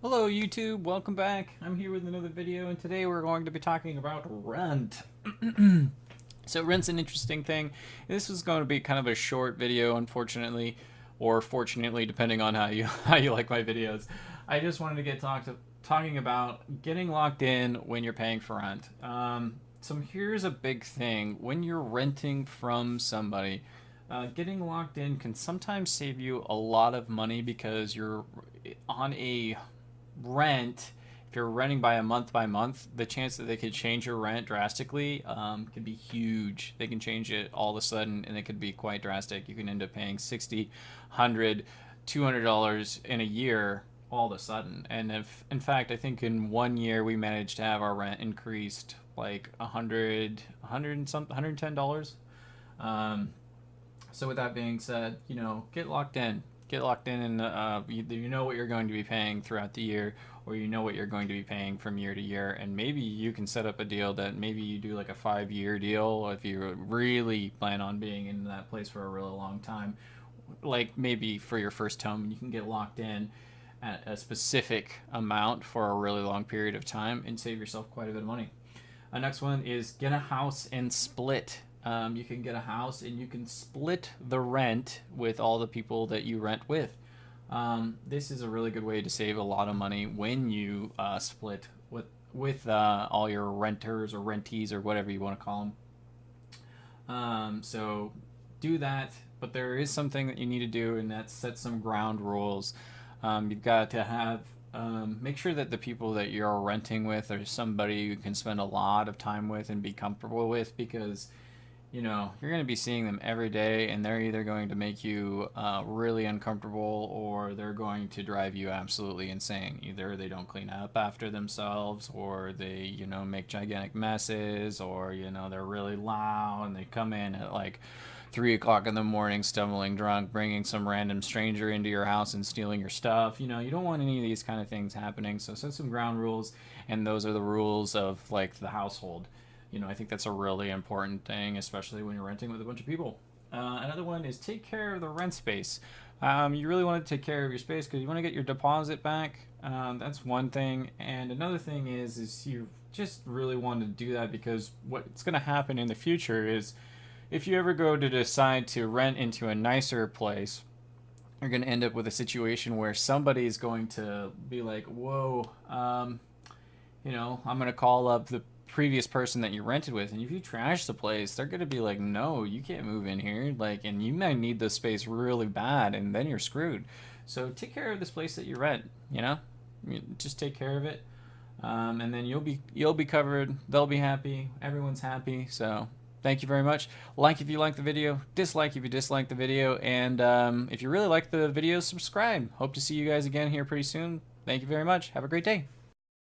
Hello YouTube, welcome back. I'm here with another video and today we're going to be talking about rent. So rent's an interesting thing. This is going to be kind of a short video, unfortunately, or fortunately, depending on how you how you like my videos. I just wanted to get talking about getting locked in when you're paying for rent. So here's a big thing. When you're renting from somebody, getting locked in can sometimes save you a lot of money because you're on a rent. If you're renting by month, the chance that they could change your rent drastically could be huge. They can change it all of a sudden, and it could be quite drastic. You can end up paying $60, $100, $200 in a year all of a sudden. And if, in fact, I think in 1 year we managed to have our rent increased like $100 and something, $110. So with that being said, get locked in. Get locked in, and either you know what you're going to be paying throughout the year, or you know what you're going to be paying from year to year. And maybe you can set up a deal that maybe you do like a 5-year deal if you really plan on being in that place for a really long time. Like maybe for your first home, you can get locked in at a specific amount for a really long period of time and save yourself quite a bit of money. Next one is get a house and split. You can get a house and you can split the rent with all the people that you rent with. This is a really good way to save a lot of money when you split with all your renters or rentees or whatever you want to call them. So do that, but there is something that you need to do, and that's set some ground rules. You've got to have make sure that the people that you're renting with are somebody you can spend a lot of time with and be comfortable with, because you're going to be seeing them every day, and they're either going to make you really uncomfortable, or they're going to drive you absolutely insane. Either they don't clean up after themselves, or they, make gigantic messes, or, they're really loud and they come in at like 3 o'clock in the morning, stumbling drunk, bringing some random stranger into your house and stealing your stuff. You don't want any of these kind of things happening. So set some ground rules, and those are the rules of like the household. I think that's a really important thing, especially when you're renting with a bunch of people. Another one is take care of the rent space. You really want to take care of your space because you want to get your deposit back. That's one thing. And another thing is you just really want to do that because what's going to happen in the future is if you ever go to decide to rent into a nicer place, you're going to end up with a situation where somebody's going to be like, whoa, I'm going to call up the previous person that you rented with, and if you trash the place, they're gonna be like, no, you can't move in here, and you might need the space really bad, and then you're screwed. So take care of this place that you rent. Just take care of it, and then you'll be covered. They'll be happy. Everyone's happy. So thank you very much. Like if you like the video, dislike if you dislike the video, and if you really like the video, subscribe. Hope to see you guys again here pretty soon. Thank you very much. Have a great day.